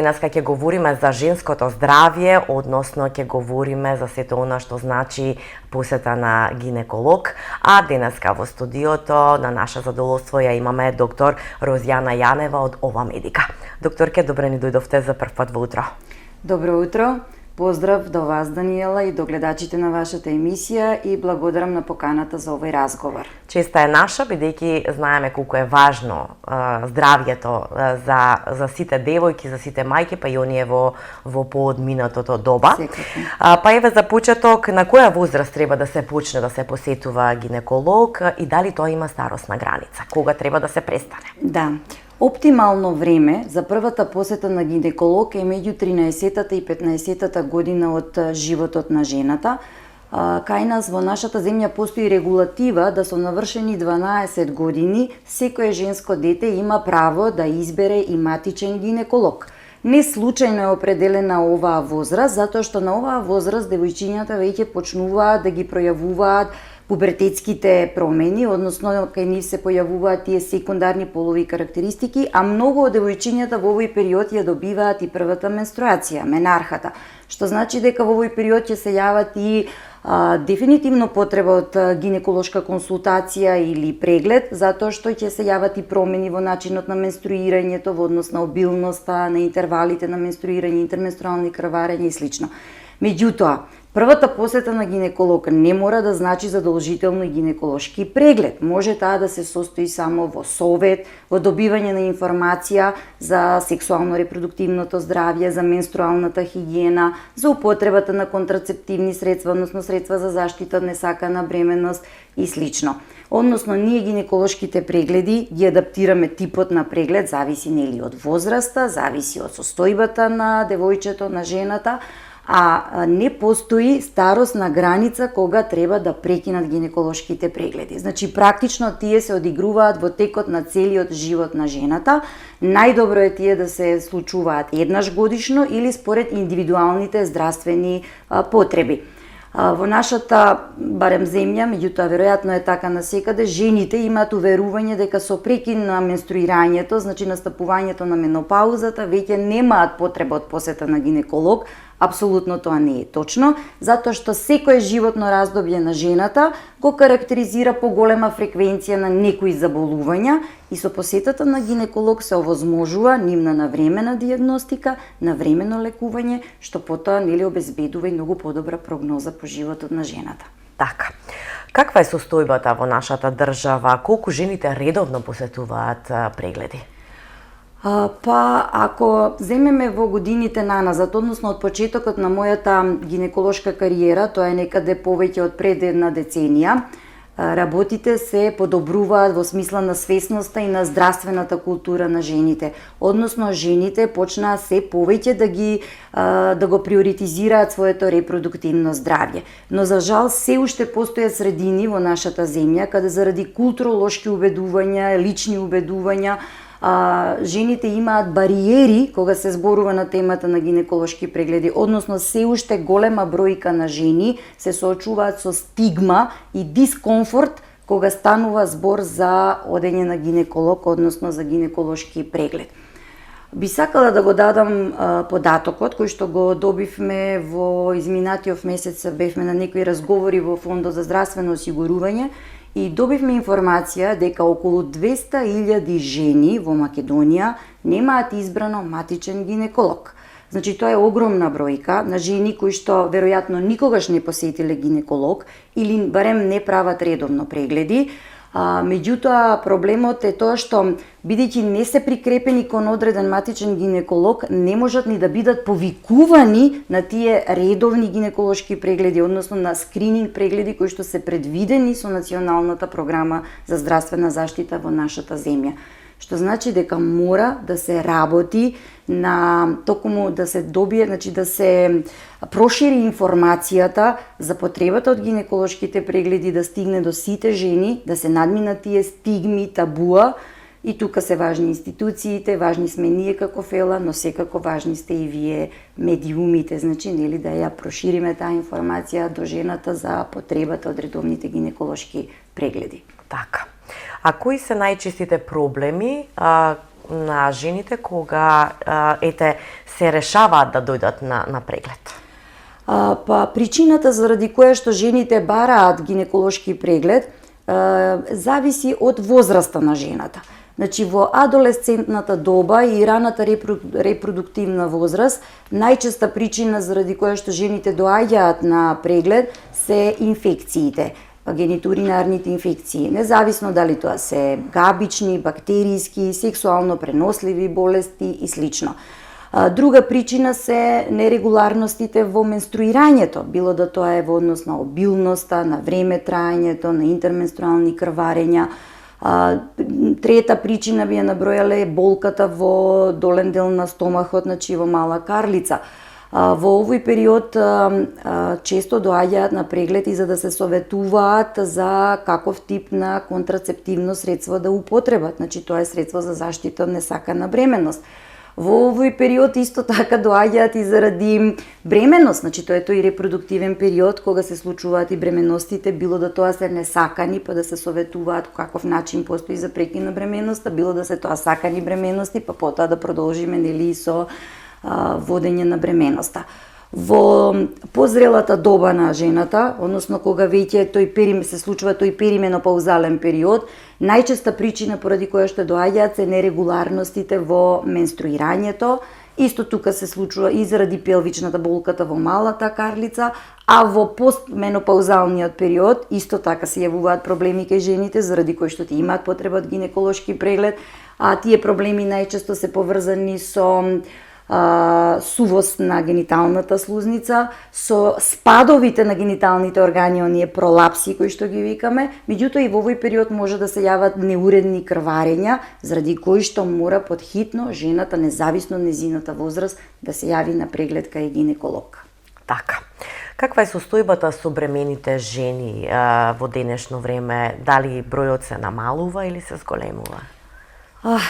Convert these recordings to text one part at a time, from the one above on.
денеска ќе говориме за женското здравје, односно ќе говориме за сето она што значи посета на гинеколог, а денеска во студиото на наше задоволство ја имаме доктор Розјана Јанева од Ова Медика. Докторке, добре ни дојдовте за прв пат во утро. Добро утро. Поздрав до вас, Даниела, и до гледачите на вашата емисија и благодарам на поканата за овој разговор. Честа е наша, бидејќи знаеме колку е важно здравјето за сите девојки, за сите мајки, па и оние во поодминатото доба. Па еве за почеток, на која возраст треба да се почне да се посетува гинеколог и дали тоа има старосна граница? Кога треба да се престане? Да. Оптимално време за првата посета на гинеколог е меѓу 13-та и 15-та година од животот на жената. Кај нас во нашата земја постои регулатива да со навршени 12 години секое женско дете има право да избере и матичен гинеколог. Не случајно е определена оваа возраст, затоа што на оваа возраст девојчињата веќе почнуваат да ги пројавуваат пубертетските промени, односно кај нив се појавуваат тие секундарни полови карактеристики, а многу од девојчињата во овој период ја добиваат и првата менструација, менархата, што значи дека во овој период ќе се јават и дефинитивно потреба од гинеколошка консултација или преглед, затоа што ќе се јават и промени во начинот на менструирањето, во однос на обилноста, на интервалите на менструирање, интерменструални крварења и слично. Меѓутоа, првата посета на гинеколог не мора да значи задолжително и гинеколошки преглед. Може таа да се состои само во совет, во добивање на информација за сексуално-репродуктивното здравје, за менструалната хигиена, за употребата на контрацептивни средства, односно средства за заштита од несакана бременност и слично. Односно, ние гинеколошките прегледи ги адаптираме типот на преглед, зависи нели од возраста, зависи од состојбата на девојчето, на жената, а не постои старосна граница кога треба да прекинат гинеколошките прегледи. Значи, практично тие се одигруваат во текот на целиот живот на жената. Најдобро е тие да се случуваат еднаш годишно или според индивидуалните здравствени потреби. Во нашата, барем земја, меѓутоа веројатно е така насекаде, жените имаат уверување дека со прекин на менструирањето, значи настапувањето на менопаузата, веќе немаат потреба од посета на гинеколог. Апсолутно тоа не е точно, затоа што секое животно раздобје на жената го карактеризира поголема фреквенција на некои заболувања и со посетата на гинеколог се овозможува нивна навремена дијагностика, навремено лекување, што потоа нели обезбедува и многу подобра прогноза по животот на жената. Така. Каква е состојбата во нашата држава? Колку жените редовно посетуваат прегледи? Па, ако земеме во годините наназад, односно од почетокот на мојата гинеколошка кариера, тоа е некаде повеќе од пред една деценија, работите се подобруваат во смисла на свесноста и на здравствената култура на жените. Односно, жените почнаа се повеќе да го приоритизираат своето репродуктивно здравје. Но за жал се уште постојат средини во нашата земја каде заради културолошки убедувања, лични убедувања, жените имаат бариери кога се зборува на темата на гинеколошки прегледи, односно се уште голема бројка на жени се соочуваат со стигма и дискомфорт кога станува збор за одење на гинеколог, односно за гинеколошки преглед. Би сакала да го дадам податокот кој што го добивме во изминатиот месец, бевме на некои разговори во Фондот за здравствено осигурување и добивме информација дека околу 200.000 жени во Македонија немаат избрано матичен гинеколог. Значи, тоа е огромна бројка на жени кои што веројатно никогаш не посетиле гинеколог или барем не прават редовно прегледи. Меѓутоа, проблемот е тоа што, бидејќи не се прикрепени кон одреден матичен гинеколог, не можат ни да бидат повикувани на тие редовни гинеколошки прегледи, односно на скрининг прегледи кои што се предвидени со Националната програма за здравствена заштита во нашата земја. Што значи дека мора да се работи на токму да се добие, значи да се прошири информацијата за потребата од гинеколошките прегледи, да стигне до сите жени, да се надминат тие стигми, табуа, и тука се важни институциите, важни сме ние како ФЕЛА, но секако важни сте и вие медиумите, значи нели да ја прошириме таа информација до жената за потребата од редовните гинеколошки прегледи. Така. А кои се најчестите проблеми на жените кога се решаваат да дојдат на преглед? Па причината заради која што жените бараат гинеколошки преглед зависи од возраста на жената. Значи во адолесцентната доба и раната репродуктивна возраст, најчеста причина заради која што жените доаѓаат на преглед се инфекциите, генитуринарните инфекции, независно дали тоа се габични, бактериски, сексуално преносливи болести и слично. Друга причина се нерегуларностите во менструирањето, било да тоа е во однос на обилноста, на време траењето, на интерменструални крварења. Трета причина би ја набројале болката во долен дел на стомахот, значи во мала карлица. Во овој период често доаѓаат на преглед и за да се советуваат за каков тип на контрацептивно средство да употребат. Значи тоа е средство за заштита од несакана бременност. Во овој период исто така доаѓаат и заради бременност, значи тоа е тој репродуктивен период кога се случуваат и бременностите, било да тоа се несакани, па да се советуваат каков начин постои за прекин на бременноста, било да се тоа сакани бременности, па потоа да продолжиме нели со водење на бременноста. Во позрелата доба на жената, односно кога веќе се случува тој перименопаузален период, најчеста причина поради која што доаѓаат се нерегуларностите во менструирањето. Исто тука се случува и заради пелвичната болката во малата карлица, а во постменопаузалниот период исто така се јавуваат проблеми кај жените заради кои што имаат потреба од гинеколошки преглед, а тие проблеми најчесто се поврзани со сувост на гениталната слузница, со спадовите на гениталните органи, оние пролапси кои што ги викаме. Меѓутоа и во овој период може да се јават неуредни крварења, заради кои што мора подхитно жената, независно од нејзината возраст, да се јави на преглед кај гинеколог. Така. Каква е состојбата со бремените жени во денешно време? Дали бројот се намалува или се зголемува?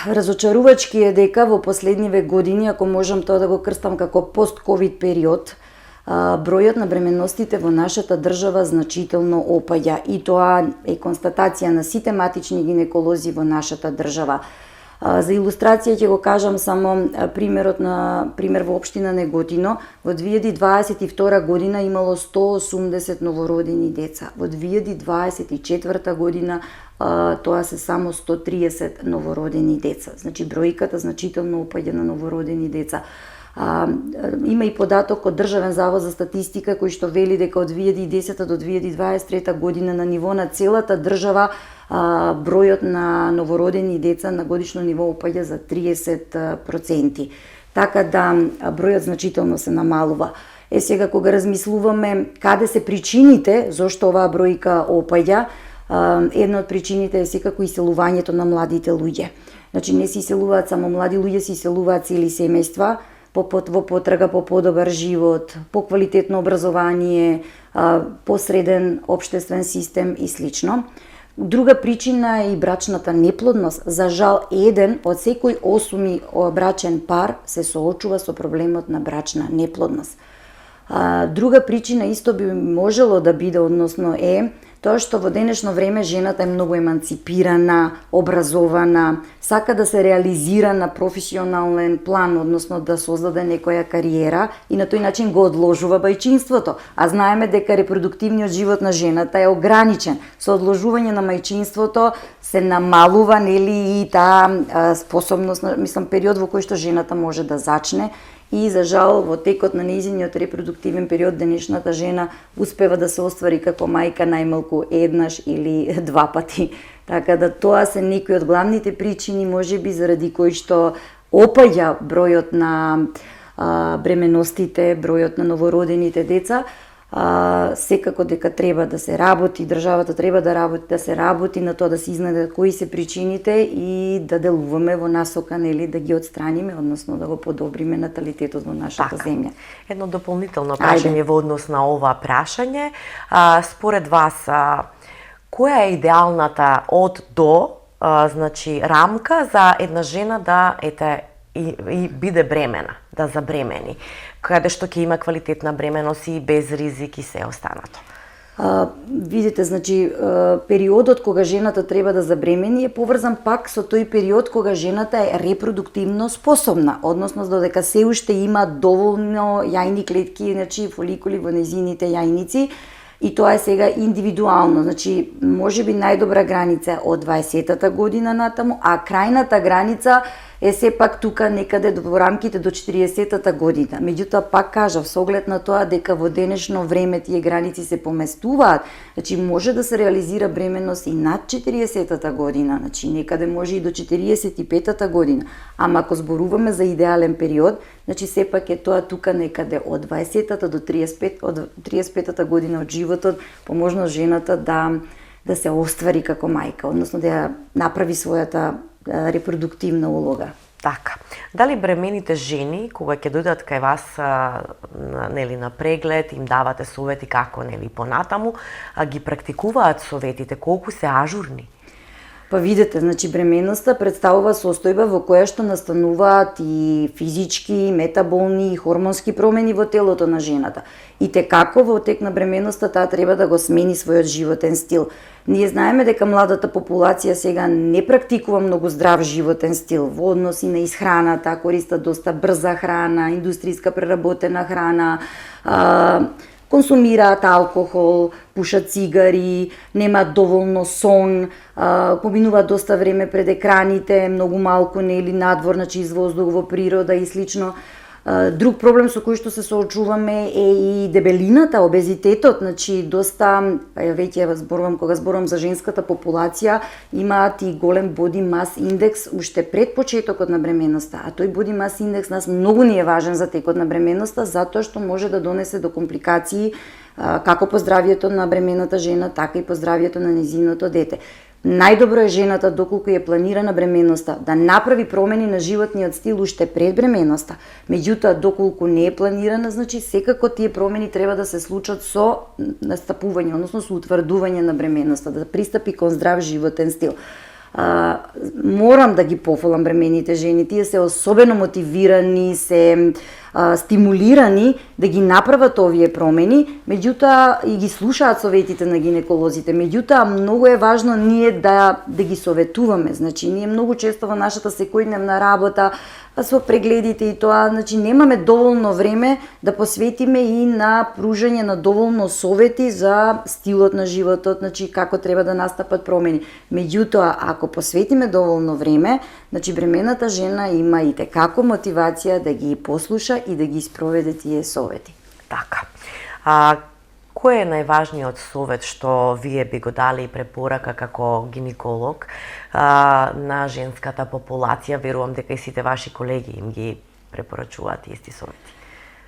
Разочарувачки е дека во последниве години, ако можам тоа да го крстам како пост-ковид период, бројот на бременностите во нашата држава значително опаѓа и тоа е констатација на сите матични гинеколози во нашата држава. За илустрација ќе го кажам само пример во општина Неготино. Во 2022 година имало 180 новородени деца. Во 2024 година тоа се само 130 новородени деца. Значи бројката значително опаѓа на новородени деца. Има и податок од Државен завод за статистика кој што вели дека од 2010 до 2023 година на ниво на целата држава бројот на новородени деца на годишно ниво опаѓа за 30%. Така да бројот значително се намалува. Сега кога размислуваме каде се причините зошто оваа бројка опаѓа, една од причините е секако иселувањето на младите луѓе. Значи не се иселуваат само млади луѓе, се иселуваат цели семејства во потрага по подобар живот, по квалитетно образование, посреден општествен систем и слично. Друга причина е и брачната неплодност. За жал, еден од секој 8 брачен пар се соочува со проблемот на брачна неплодност. Друга причина исто би можело да биде, односно е тоа што во денешно време жената е многу еманципирана, образована, сака да се реализира на професионален план, односно да создаде некоја кариера и на тој начин го одложува мајчинството. А знаеме дека репродуктивниот живот на жената е ограничен. Со одложување на мајчинството се намалува нели и таа способност, период во кој што жената може да зачне. И за жал во текот на нејзиниот репродуктивен период денешната жена успева да се оствари како мајка најмалку еднаш или два пати. Така да тоа се некои од главните причини можеби заради кои што опаѓа бројот на бременностите, бројот на новородените деца. Секако дека треба да се работи, државата треба да се работи на тоа да се изнајдат кои се причините и да делуваме во насока нели да ги отстраниме, односно да го подобриме наталитетот во нашата земја. Едно дополнително прашање во однос на ова прашање. Според вас, која е идеалната од до, значи рамка за една жена да и биде бремена, да забремени, каде што ќе има квалитетна бременост и без ризик и се останато? видите, значи периодот кога жената треба да забремени е поврзан пак со тој период кога жената е репродуктивно способна, односно додека се уште има доволно јајни клетки, значи фоликули во незините јајници, и тоа е сега индивидуално, значи можеби најдобра граница е од 20-та година натаму, а крајната граница е сепак тука некаде во рамките до 40-та година. Меѓутоа пак кажав, со оглед на тоа дека во денешно време тие граници се поместуваат, значи може да се реализира бременност и над 40-та година, значи некаде може и до 45-та година. Ама ако зборуваме за идеален период, значи сепак е тоа тука некаде од 20-та до 35-та година од животот, по можност жената да се оствари како мајка, односно да ја направи својата репродуктивна улога. Така. Дали бремените жени, кога ќе дојдат кај вас нели на преглед, им давате совети како нели понатаму, ги практикуваат советите, колку се ажурни? Па видете, значи бременноста представува состојба во која што настануваат и физички, метаболни и хормонски промени во телото на жената. И како во тек на бременноста таа треба да го смени својот животен стил. Ние знаеме дека младата популација сега не практикува многу здрав животен стил во односи на исхраната, користат доста брза храна, индустријска преработена храна, консумираат алкохол, пушат цигари, немаат доволно сон, поминуваат доста време пред екраните, многу малку нели надвор, значи из воздух во природа и слично. Друг проблем со кој што се соочуваме е и дебелината, обезитетот, значи доста, веќе зборувам, кога зборувам за женската популација, имаат и голем body mass индекс уште пред почетокот на бременноста, а тој body mass индекс нас многу ни е важен за текот на бременноста, затоа што може да донесе до компликации како по здравјето на бремената жена, така и по здравјето на незиното дете. Најдобро е жената, доколку е планирана бременноста, да направи промени на животниот стил уште пред бременноста. Меѓутоа, доколку не е планирана, значи секако тие промени треба да се случат со настапување, односно со утврдување на бременноста, да пристапи кон здрав животен стил. Морам да ги пофалам бремените жени, тие се особено мотивирани, се стимулирани да ги направат овие промени, меѓутоа и ги слушаат советите на гинеколозите. Меѓутоа многу е важно ние да ги советуваме. Значи ние многу често во нашата секојдневна работа со прегледите и тоа, значи немаме доволно време да посветиме и на пружање на доволно совети за стилот на животот, значи како треба да настапат промени. Меѓутоа, ако посветиме доволно време, значи бремената жена има и како мотивација да ги послуша и да ги спроведе тие совети. Така. Кој е најважниот совет што вие би го дали и препорака како гинеколог на женската популација? Верувам дека и сите ваши колеги им ги препорачуваат исти совети.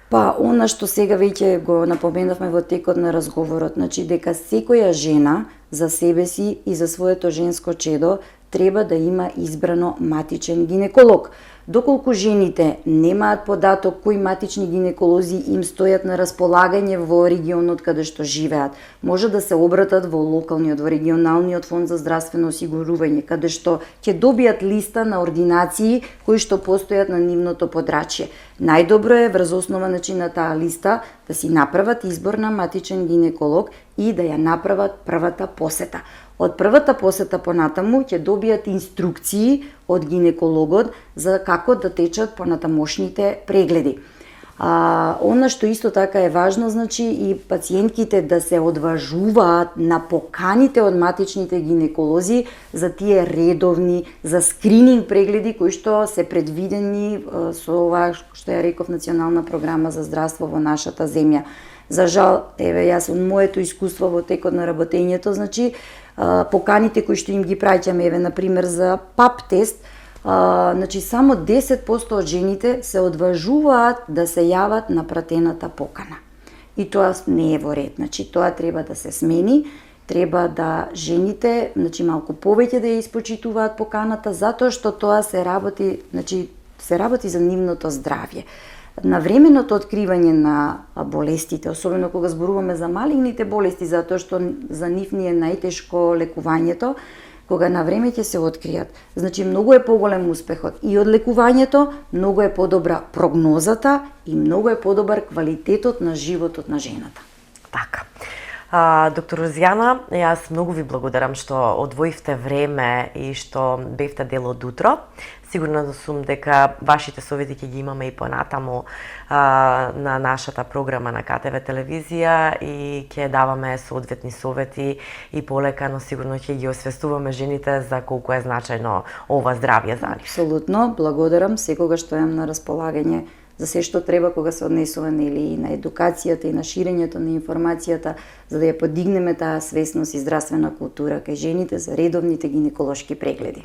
Па, она што сега веќе го напоменавме во текот на разговорот, значи дека секоја жена за себе си и за своето женско чедо треба да има избрано матичен гинеколог. Доколку жените немаат податок кои матични гинеколози им стојат на располагање во регионот каде што живеат, може да се обратат во локалниот, во регионалниот фонд за здравствено осигурување, каде што ќе добијат листа на ординации кои што постојат на нивното подрачје. Најдобро е врз основа на таа листа да си направат избор на матичен гинеколог и да ја направат првата посета. Од првата посета понатаму ќе добијат инструкции од гинекологот за како да течат понатамошните прегледи. Она што исто така е важно, значи и пациентките да се одважуваат на поканите од матичните гинеколози за тие редовни, за скрининг прегледи кои што се предвидени со ова што ја реков Национална програма за здравство во нашата земја. За жал, јас од моето искуство во текот на работењето, значи поканите кои што им ги праќаме, например за ПАП тест, значи само 10% од жените се одважуваат да се јават на пратената покана. И тоа не е во ред, значи тоа треба да се смени, треба да жените, значи малку повеќе да ја испочитуваат поканата, затоа што тоа се работи, значи се работи за нивното здравје. Навременото откривање на болестите, особено кога зборуваме за малигните болести, затоа што за нив ни е најтешко лекувањето, кога на време ќе се откријат. Значи многу е поголем успехот и од лекувањето, многу е подобра прогнозата и многу е подобар квалитетот на животот на жената. Така. Доктор Розијана, јас многу ви благодарам што одвоивте време и што бевте дел од утро. Сигурна сум дека вашите совети ќе ги имаме и понатаму на нашата програма на КТВ телевизија и ќе даваме соодветни совети и полека, но сигурно ќе ги освестуваме жените за колку е значајно ова здравје за нив. Апсолутно, благодарам, секогаш стојам на располагање за се што треба кога се однесува и на едукацијата и на ширењето на информацијата, за да ја подигнеме таа свесност и здравствена култура кај жените за редовните гинеколошки прегледи.